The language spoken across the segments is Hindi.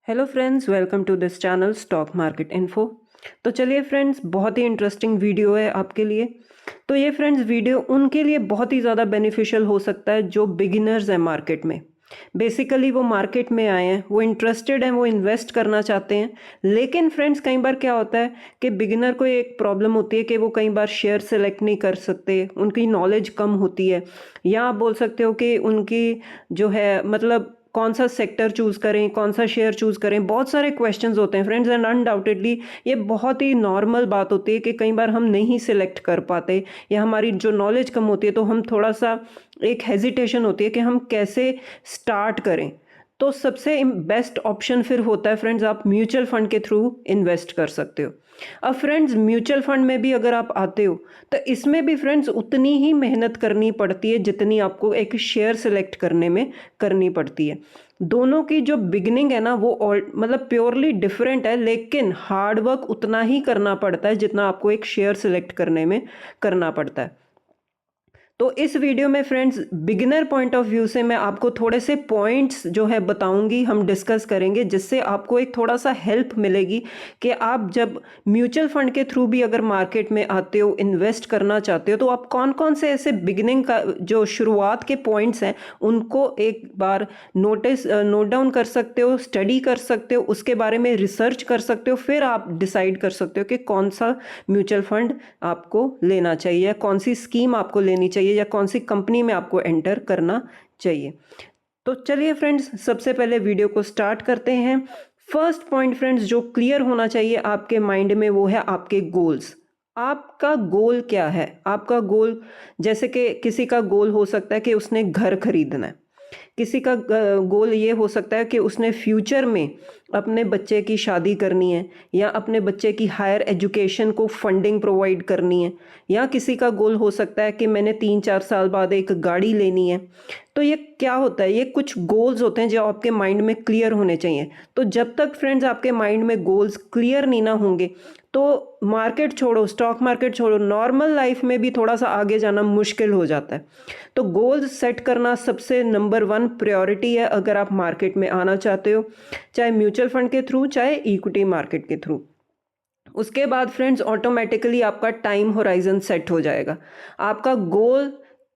Hello friends, welcome to this channel stock market info. तो चलिए फ्रेंड्स, बहुत ही इंटरेस्टिंग वीडियो है आपके लिए। तो ये फ्रेंड्स वीडियो उनके लिए बहुत ही ज़्यादा बेनिफिशियल हो सकता है जो बिगिनर्स हैं मार्केट में। बेसिकली वो मार्केट में आए हैं, वो इंटरेस्टेड हैं, वो इन्वेस्ट करना चाहते हैं। लेकिन फ्रेंड्स कई बार क्या होता है कि बिगिनर को एक प्रॉब्लम होती है कि वो कई बार शेयर सेलेक्ट नहीं कर सकते, उनकी नॉलेज कम होती है। या आप बोल सकते हो कि उनकी जो है मतलब कौन सा सेक्टर चूज़ करें, कौन सा शेयर चूज़ करें, बहुत सारे क्वेश्चंस होते हैं फ्रेंड्स। एंड अनडाउटेडली ये बहुत ही नॉर्मल बात होती है कि कई बार हम नहीं सिलेक्ट कर पाते या हमारी जो नॉलेज कम होती है तो हम थोड़ा सा एक हेजिटेशन होती है कि हम कैसे स्टार्ट करें। तो सबसे बेस्ट ऑप्शन फिर होता है फ्रेंड्स, आप म्यूचुअल फंड के थ्रू इन्वेस्ट कर सकते हो। अब फ्रेंड्स म्यूचुअल फंड में भी अगर आप आते हो तो इसमें भी फ्रेंड्स उतनी ही मेहनत करनी पड़ती है जितनी आपको एक शेयर सेलेक्ट करने में करनी पड़ती है। दोनों की जो बिगिनिंग है ना वो मतलब प्योरली डिफरेंट है, लेकिन हार्ड वर्क उतना ही करना पड़ता है जितना आपको एक शेयर सेलेक्ट करने में करना पड़ता है। तो इस वीडियो में friends beginner point of view से मैं आपको थोड़े से पॉइंट्स जो है बताऊंगी, हम डिस्कस करेंगे, जिससे आपको एक थोड़ा सा हेल्प मिलेगी कि आप जब म्यूचुअल फंड के थ्रू भी अगर मार्केट में आते हो, इन्वेस्ट करना चाहते हो, तो आप कौन कौन से ऐसे बिगिनिंग का जो शुरुआत के पॉइंट्स हैं उनको एक बार नोट डाउन कर सकते हो, स्टडी कर सकते हो, उसके बारे में रिसर्च कर सकते हो। फिर आप डिसाइड कर सकते हो कि कौन सा म्यूचुअल फंड आपको लेना चाहिए, कौन सी स्कीम आपको लेनी चाहिए या कौन सी कंपनी में आपको एंटर करना चाहिए। तो चलिए फ्रेंड्स सबसे पहले वीडियो को स्टार्ट करते हैं। फर्स्ट पॉइंट फ्रेंड्स जो क्लियर होना चाहिए आपके माइंड में वो है आपके गोल्स। आपका गोल क्या है? आपका गोल, जैसे कि किसी का गोल हो सकता है कि उसने घर खरीदना है, किसी का गोल ये हो सकता है कि उसने फ्यूचर में अपने बच्चे की शादी करनी है या अपने बच्चे की हायर एजुकेशन को फंडिंग प्रोवाइड करनी है, या किसी का गोल हो सकता है कि मैंने 3-4 साल बाद एक गाड़ी लेनी है। तो ये क्या होता है, ये कुछ गोल्स होते हैं जो आपके माइंड में क्लियर होने चाहिए। तो जब तक फ्रेंड्स आपके माइंड में गोल्स क्लियर नहीं ना होंगे तो मार्केट छोड़ो, स्टॉक मार्केट छोड़ो, नॉर्मल लाइफ में भी थोड़ा सा आगे जाना मुश्किल हो जाता है। तो गोल्स सेट करना सबसे नंबर 1 प्रायोरिटी है अगर आप मार्केट में आना चाहते हो, चाहे म्यूचुअल फंड के थ्रू चाहे इक्विटी मार्केट के थ्रू। उसके बाद फ्रेंड्स ऑटोमेटिकली आपका टाइम होराइजन सेट हो जाएगा। आपका गोल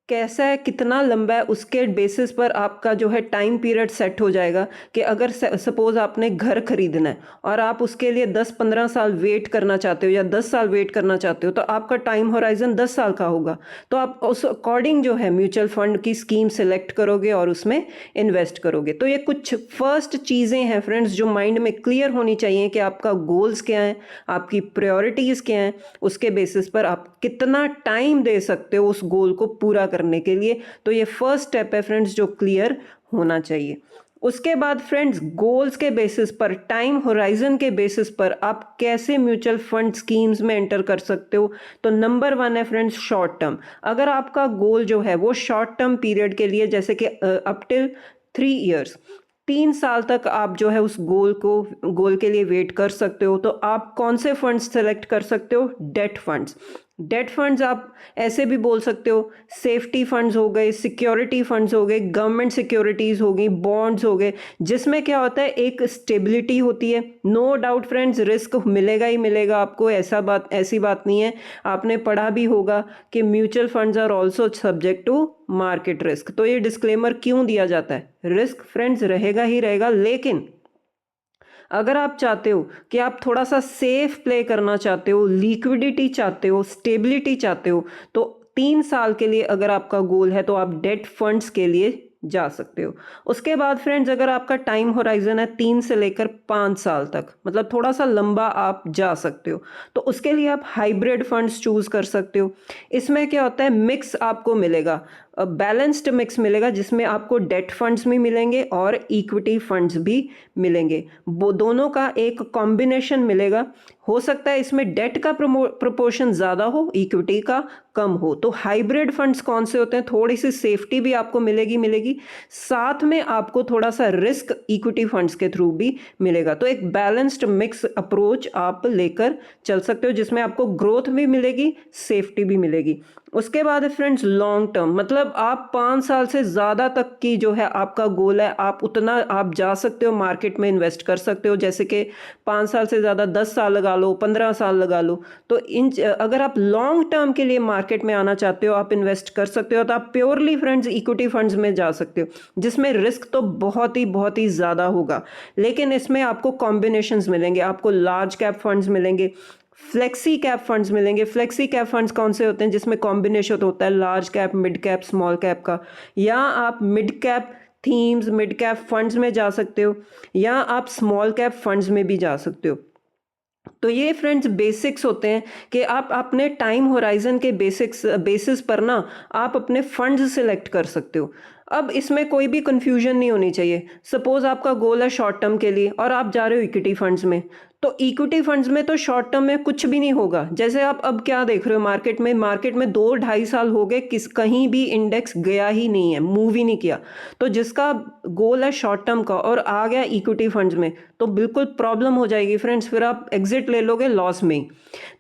कैसा है, कितना लंबा है, उसके बेसिस पर आपका जो है टाइम पीरियड सेट हो जाएगा कि अगर सपोज आपने घर खरीदना है और आप उसके लिए 10-15 साल वेट करना चाहते हो या 10 साल वेट करना चाहते हो तो आपका टाइम होराइजन 10 साल का होगा। तो आप उस अकॉर्डिंग जो है म्यूचुअल फंड की स्कीम सेलेक्ट करोगे और उसमें इन्वेस्ट करोगे। तो ये कुछ फर्स्ट चीज़ें हैं फ्रेंड्स जो माइंड में क्लियर होनी चाहिए कि आपका गोल्स क्या है, आपकी प्रायोरिटीज़ क्या हैं, उसके बेसिस पर आप कितना टाइम दे सकते हो उस गोल को पूरा करने के लिए। तो ये फर्स्ट स्टेप है फ्रेंड्स जो क्लियर होना चाहिए। उसके बाद फ्रेंड्स गोल्स के बेसिस पर, टाइम होराइजन के बेसिस पर आप कैसे म्यूचुअल फंड स्कीम्स में एंटर कर सकते हो। तो नंबर 1 है फ्रेंड्स शॉर्ट टर्म। अगर आपका गोल जो है वो शॉर्ट टर्म पीरियड के लिए, जैसे कि अप टिल 3 ईयर्स, 3 साल तक आप जो है उस गोल के लिए वेट कर सकते हो, तो आप कौन से फंड्स सेलेक्ट कर सकते हो? Date funds. डेट फंड्स आप ऐसे भी बोल सकते हो, सेफ्टी फंड्स हो गए, सिक्योरिटी फंड्स हो गए, गवर्नमेंट सिक्योरिटीज़ हो गई, बॉन्ड्स हो गए, जिसमें क्या होता है एक स्टेबिलिटी होती है। नो डाउट फ्रेंड्स रिस्क मिलेगा ही मिलेगा आपको, ऐसी बात नहीं है। आपने पढ़ा भी होगा कि mutual funds are also subject to market risk. तो ये डिस्क्लेमर क्यों दिया जाता है? रिस्क फ्रेंड्स रहेगा ही रहेगा, लेकिन अगर आप चाहते हो कि आप थोड़ा सा सेफ प्ले करना चाहते हो, लिक्विडिटी चाहते हो, स्टेबिलिटी चाहते हो, तो 3 साल के लिए अगर आपका गोल है तो आप डेट फंड्स के लिए जा सकते हो। उसके बाद फ्रेंड्स अगर आपका टाइम होराइजन है 3 से लेकर 5 साल तक, मतलब थोड़ा सा लंबा आप जा सकते हो, तो उसके लिए आप हाइब्रिड फंड्स चूज कर सकते हो। इसमें क्या होता है, मिक्स आपको मिलेगा, बैलेंस्ड मिक्स मिलेगा, जिसमें आपको डेट फंड्स भी मिलेंगे और इक्विटी फंड्स भी मिलेंगे। वो दोनों का एक कॉम्बिनेशन मिलेगा। हो सकता है इसमें डेट का प्रोपोर्शन ज़्यादा हो, इक्विटी का कम हो। तो हाइब्रिड फंड्स कौन से होते हैं? थोड़ी सी सेफ्टी भी आपको मिलेगी, साथ में आपको थोड़ा सा रिस्क इक्विटी फंड्स के थ्रू भी मिलेगा। तो एक बैलेंस्ड मिक्स अप्रोच आप लेकर चल सकते हो, जिसमें आपको ग्रोथ भी मिलेगी, सेफ्टी भी मिलेगी। उसके बाद है फ्रेंड्स लॉन्ग टर्म, मतलब आप 5 साल से ज़्यादा तक की जो है आपका गोल है, आप उतना आप जा सकते हो मार्केट में इन्वेस्ट कर सकते हो, जैसे कि 5 साल से ज़्यादा 10 साल लगा लो, 15 साल लगा लो। तो अगर आप लॉन्ग टर्म के लिए मार्केट में आना चाहते हो, आप इन्वेस्ट कर सकते हो, तो आप प्योरली फ्रेंड्स इक्विटी फंड्स में जा सकते हो, जिसमें रिस्क तो बहुत ही ज़्यादा होगा, लेकिन इसमें आपको कॉम्बिनेशंस मिलेंगे, आपको लार्ज कैप फंड्स मिलेंगे, फ्लेक्सी कैप फंड्स मिलेंगे। फ्लेक्सी कैप फंड्स कौन से होते हैं? जिसमें कॉम्बिनेशन होता है large cap, mid cap, small cap का। या आप mid cap themes, mid cap funds में जा सकते हो, या आप स्मॉल कैप फंड्स में भी जा सकते हो। तो ये फ्रेंड्स बेसिक्स होते हैं कि आप अपने टाइम होराइजन के बेसिस पर ना आप अपने फंड्स सिलेक्ट कर सकते हो। अब इसमें कोई भी कंफ्यूजन नहीं होनी चाहिए। सपोज आपका गोल है शॉर्ट टर्म के लिए और आप जा रहे हो इक्विटी फंड्स में, तो इक्विटी फंड्स में तो शॉर्ट टर्म में कुछ भी नहीं होगा। जैसे आप अब क्या देख रहे हो मार्केट में 2-2.5 साल हो गए, कहीं भी इंडेक्स गया ही नहीं है, मूव ही नहीं किया। तो जिसका गोल है शॉर्ट टर्म का और आ गया इक्विटी फंड्स में, तो बिल्कुल प्रॉब्लम हो जाएगी फ्रेंड्स, फिर आप एग्जिट ले लोगे लॉस में ही।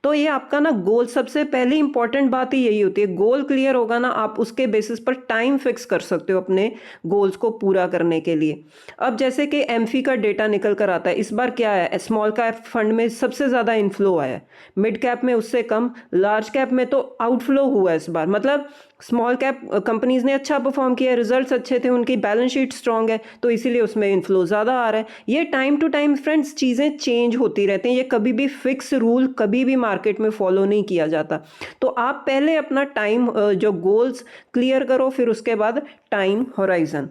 तो ये आपका ना गोल, सबसे पहली इंपॉर्टेंट बात ही यही होती है, गोल क्लियर होगा ना, आप उसके बेसिस पर टाइम फिक्स कर सकते हो अपने गोल्स को पूरा करने के लिए। अब जैसे कि एमफी का डेटा निकल कर आता है, इस बार क्या है, स्मॉल कैप फंड में सबसे ज़्यादा इनफ्लो आया है, मिड कैप में उससे कम, लार्ज कैप में तो आउटफ्लो हुआ है इस बार। मतलब स्मॉल कैप कंपनीज ने अच्छा परफॉर्म किया, रिजल्ट्स अच्छे थे, उनकी बैलेंस शीट स्ट्रांग है, तो इसीलिए उसमें इनफ्लो ज़्यादा आ रहा है। ये टाइम टू टाइम फ्रेंड्स चीज़ें चेंज होती रहती हैं, ये कभी भी फिक्स रूल कभी भी मार्केट में फॉलो नहीं किया जाता। तो आप पहले अपना टाइम जो गोल्स क्लियर करो, फिर उसके बाद टाइम होराइजन।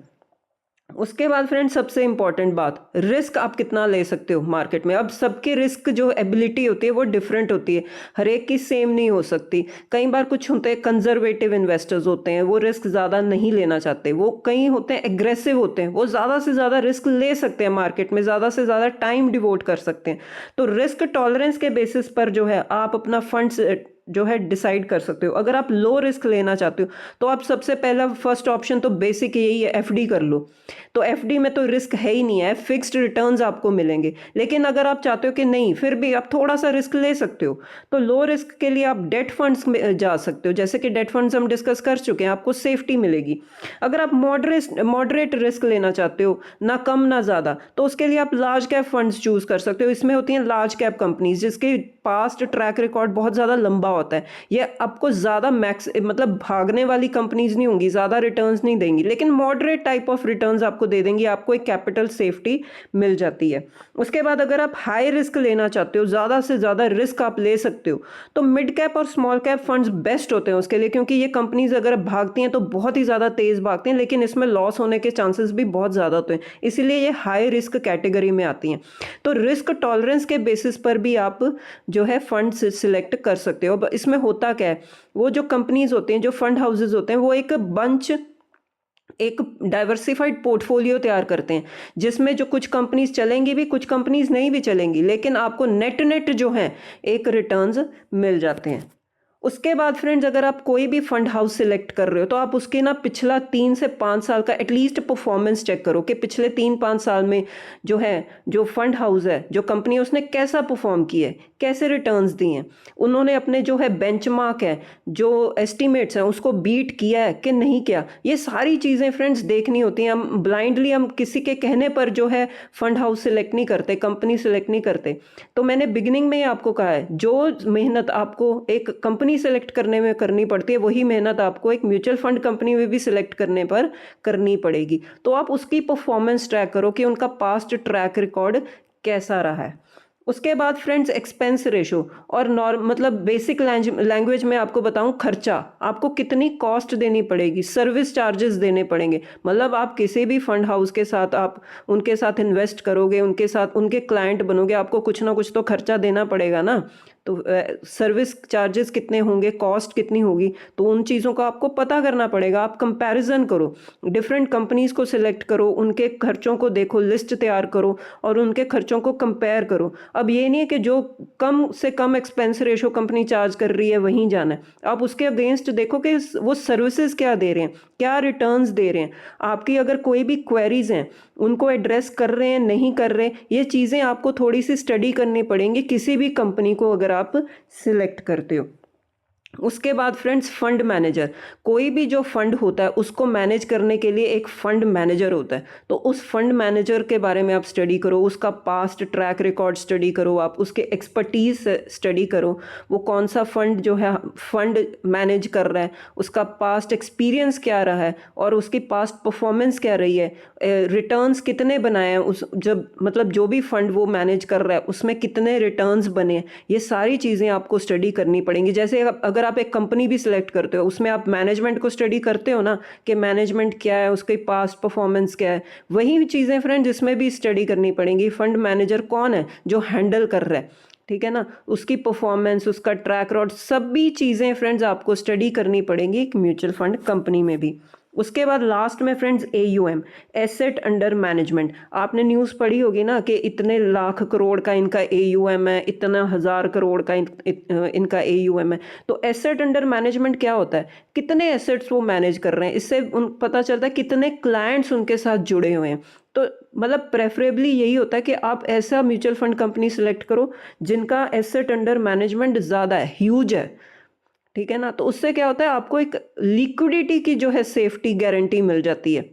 उसके बाद फ्रेंड्स सबसे इंपॉर्टेंट बात, रिस्क आप कितना ले सकते हो मार्केट में। अब सबके रिस्क जो एबिलिटी होती है वो डिफरेंट होती है, हर एक की सेम नहीं हो सकती। कई बार कुछ होते हैं कंजर्वेटिव इन्वेस्टर्स होते हैं, वो रिस्क ज़्यादा नहीं लेना चाहते। वो कई होते हैं एग्रेसिव होते हैं, वो ज़्यादा से ज़्यादा रिस्क ले सकते हैं मार्केट में, ज़्यादा से ज़्यादा टाइम डिवोट कर सकते हैं। तो रिस्क टॉलरेंस के बेसिस पर जो है आप अपना फंड्स जो है डिसाइड कर सकते हो। अगर आप लो रिस्क लेना चाहते हो तो आप सबसे पहला फर्स्ट ऑप्शन तो बेसिक यही है, एफडी कर लो। तो एफडी में तो रिस्क है ही नहीं है, फिक्स्ड रिटर्न्स आपको मिलेंगे। लेकिन अगर आप चाहते हो कि नहीं, फिर भी आप थोड़ा सा रिस्क ले सकते हो, तो लो रिस्क के लिए आप डेट फंड्स में जा सकते हो। जैसे कि डेट फंड्स हम डिस्कस कर चुके हैं, आपको सेफ्टी मिलेगी। अगर आप मॉडरेट रिस्क लेना चाहते हो, ना कम ना ज़्यादा, तो उसके लिए आप लार्ज कैप फंड्स चूज कर सकते हो। इसमें होती हैं लार्ज कैप कंपनीज जिसके पास्ट ट्रैक रिकॉर्ड बहुत ज़्यादा लंबा होता है। ये आपको ज़्यादा मतलब भागने वाली कंपनीज नहीं होंगी, ज़्यादा रिटर्न्स नहीं देंगी, लेकिन मॉडरेट टाइप ऑफ रिटर्न्स आपको दे देंगी, आपको एक कैपिटल सेफ्टी मिल जाती है। उसके बाद अगर आप हाई रिस्क लेना चाहते हो, ज़्यादा से ज़्यादा रिस्क आप ले सकते हो, तो मिड कैप और स्मॉल कैप फंड्स बेस्ट होते हैं उसके लिए, क्योंकि ये कंपनीज अगर भागती हैं तो बहुत ही ज़्यादा तेज़ भागती हैं, लेकिन इसमें लॉस होने के चांसेस भी बहुत ज़्यादा होते हैं, इसीलिए ये हाई रिस्क कैटेगरी में आती हैं। तो रिस्क टॉलरेंस के बेसिस पर भी आप जो है फंड सिलेक्ट कर सकते हो। अब इसमें होता क्या है, वो जो कंपनीज होते हैं, जो फंड हाउसेज होते हैं, वो एक डाइवर्सिफाइड पोर्टफोलियो तैयार करते हैं, जिसमें जो कुछ कंपनीज चलेंगी भी, कुछ कंपनीज नहीं भी चलेंगी, लेकिन आपको नेट जो है एक रिटर्न्स मिल जाते हैं। उसके बाद फ्रेंड्स अगर आप कोई भी फंड हाउस सिलेक्ट कर रहे हो तो आप उसके ना पिछला 3 से 5 साल का एटलीस्ट परफॉर्मेंस चेक करो कि पिछले 3-5 साल में जो है, जो फंड हाउस है, जो कंपनी है, उसने कैसा परफॉर्म किया है, कैसे रिटर्न्स दिए हैं, उन्होंने अपने जो है बेंचमार्क है, जो एस्टिमेट्स हैं, उसको बीट किया है कि नहीं किया। ये सारी चीज़ें फ्रेंड्स देखनी होती हैं। हम ब्लाइंडली हम किसी के कहने पर जो है फंड हाउस सिलेक्ट नहीं करते, कंपनी सिलेक्ट नहीं करते। तो मैंने बिगिनिंग में ही आपको कहा है, जो मेहनत आपको एक कंपनी सेलेक्ट करने में करनी पड़ती है, वही मेहनत आपको एक म्यूचुअल फंड कंपनी में भी सिलेक्ट करने पर करनी पड़ेगी। तो आप उसकी परफॉर्मेंस ट्रैक करो कि उनका पास्ट ट्रैक रिकॉर्ड कैसा रहा है। उसके बाद फ्रेंड्स एक्सपेंस रेशो और मतलब बेसिक लैंग्वेज में आपको बताऊं, खर्चा आपको कितनी कॉस्ट देनी पड़ेगी, सर्विस चार्जेस देने पड़ेंगे। मतलब आप किसी भी फंड हाउस के साथ आप उनके साथ इन्वेस्ट करोगे, उनके साथ उनके क्लाइंट बनोगे, आपको कुछ ना कुछ तो खर्चा देना पड़ेगा ना। तो सर्विस चार्जेस कितने होंगे, कॉस्ट कितनी होगी, तो उन चीज़ों का आपको पता करना पड़ेगा। आप कंपैरिजन करो, डिफरेंट कंपनीज को सिलेक्ट करो, उनके खर्चों को देखो, लिस्ट तैयार करो और उनके खर्चों को कंपेयर करो। अब ये नहीं है कि जो कम से कम एक्सपेंस रेशो कंपनी चार्ज कर रही है वहीं जाना है। आप उसके अगेंस्ट देखो कि वो सर्विसेज क्या दे रहे हैं, क्या रिटर्न्स दे रहे हैं। आपकी अगर कोई भी क्वेरीज हैं, उनको एड्रेस कर रहे हैं, नहीं कर रहे, ये चीज़ें आपको थोड़ी सी स्टडी करनी पड़ेंगी किसी भी कंपनी को अगर आप सिलेक्ट करते हो। उसके बाद फ्रेंड्स फंड मैनेजर, कोई भी जो फंड होता है उसको मैनेज करने के लिए एक फंड मैनेजर होता है। तो उस फंड मैनेजर के बारे में आप स्टडी करो, उसका पास्ट ट्रैक रिकॉर्ड स्टडी करो, आप उसके एक्सपर्टीज स्टडी करो, वो कौन सा फंड जो है फंड मैनेज कर रहा है, उसका पास्ट एक्सपीरियंस क्या रहा है और उसकी पास्ट परफॉर्मेंस क्या रही है, रिटर्न्स कितने बनाए हैं उस जब मतलब जो भी फंड वो मैनेज कर रहा है उसमें कितने रिटर्न्स बने हैं, ये सारी चीज़ें आपको स्टडी करनी पड़ेंगी। जैसे अगर आप एक कंपनी भी सिलेक्ट करते हो उसमें आप मैनेजमेंट को स्टडी करते हो ना कि मैनेजमेंट क्या है, उसकी पास्ट परफॉर्मेंस क्या है, वही चीज़ें फ्रेंड जिसमें भी स्टडी करनी पड़ेंगी। फंड मैनेजर कौन है जो हैंडल कर रहा है, ठीक है ना, उसकी परफॉर्मेंस, उसका ट्रैक रिकॉर्ड, सभी चीज़ें फ्रेंड्स आपको स्टडी करनी पड़ेंगी एक म्यूचुअल फंड कंपनी में भी। उसके बाद लास्ट में friends AUM, asset under management. आपने न्यूज़ पढ़ी होगी ना कि इतने लाख करोड़ का इनका AUM है, इतना हज़ार करोड़ का इनका AUM है। तो एसेट अंडर मैनेजमेंट क्या होता है, कितने एसेट्स वो मैनेज कर रहे हैं, इससे पता चलता है कितने क्लाइंट्स उनके साथ जुड़े हुए हैं। तो मतलब प्रेफरेबली यही होता है कि आप ऐसा म्यूचुअल फंड कंपनी सेलेक्ट करो जिनका एसेट अंडर मैनेजमेंट ज़्यादा है, ह्यूज है, ठीक है ना। तो उससे क्या होता है, आपको एक लिक्विडिटी की जो है सेफ्टी गारंटी मिल जाती है।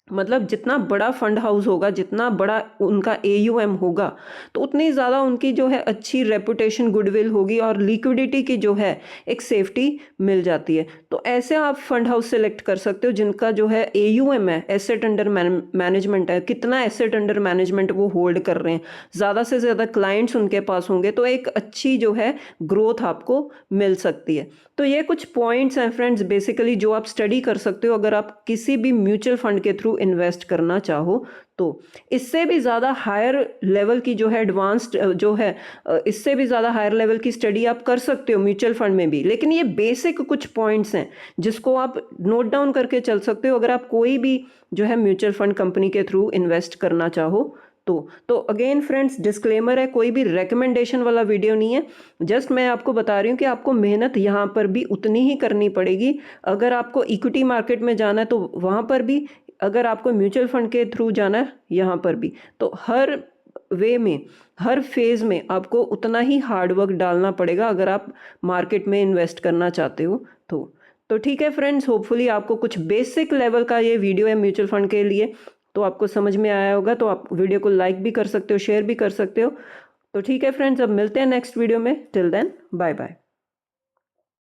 मतलब जितना बड़ा फंड हाउस होगा, जितना बड़ा उनका AUM होगा, तो उतनी ज़्यादा उनकी जो है अच्छी रेपुटेशन, गुडविल होगी और लिक्विडिटी की जो है एक सेफ्टी मिल जाती है। तो ऐसे आप फंड हाउस सेलेक्ट कर सकते हो जिनका जो है AUM है, एसेट अंडर मैनेजमेंट है, कितना एसेट अंडर मैनेजमेंट वो होल्ड कर रहे हैं, ज़्यादा से ज़्यादा क्लाइंट्स उनके पास होंगे तो एक अच्छी जो है ग्रोथ आपको मिल सकती है। तो ये कुछ पॉइंट्स हैं फ्रेंड्स बेसिकली जो आप स्टडी कर सकते हो अगर आप किसी भी म्यूचुअल फंड के थ्रू इन्वेस्ट करना चाहो तो। इससे भी ज़्यादा हायर लेवल की जो है एडवांस्ड जो है इससे भी ज़्यादा हायर लेवल की स्टडी आप कर सकते हो म्यूचुअल फंड में भी, लेकिन ये बेसिक कुछ पॉइंट्स हैं जिसको आप नोट डाउन करके चल सकते हो अगर आप कोई भी जो है म्यूचुअल फंड कंपनी के थ्रू इन्वेस्ट करना चाहो तो अगेन फ्रेंड्स डिस्क्लेमर है, कोई भी रेकमेंडेशन वाला वीडियो नहीं है, जस्ट मैं आपको बता रही हूँ कि आपको मेहनत यहाँ पर भी उतनी ही करनी पड़ेगी। अगर आपको इक्विटी मार्केट में जाना है तो वहाँ पर भी, अगर आपको म्यूचुअल फंड के थ्रू जाना है यहाँ पर भी, तो हर वे में, हर फेज़ में आपको उतना ही हार्डवर्क डालना पड़ेगा अगर आप मार्केट में इन्वेस्ट करना चाहते हो तो ठीक है फ्रेंड्स, होपफुली आपको कुछ बेसिक लेवल का ये वीडियो है म्यूचुअल फंड के लिए तो आपको समझ में आया होगा। तो आप वीडियो को लाइक भी कर सकते हो, शेयर भी कर सकते हो। तो ठीक है फ्रेंड्स, अब मिलते हैं नेक्स्ट वीडियो में। Till then bye bye.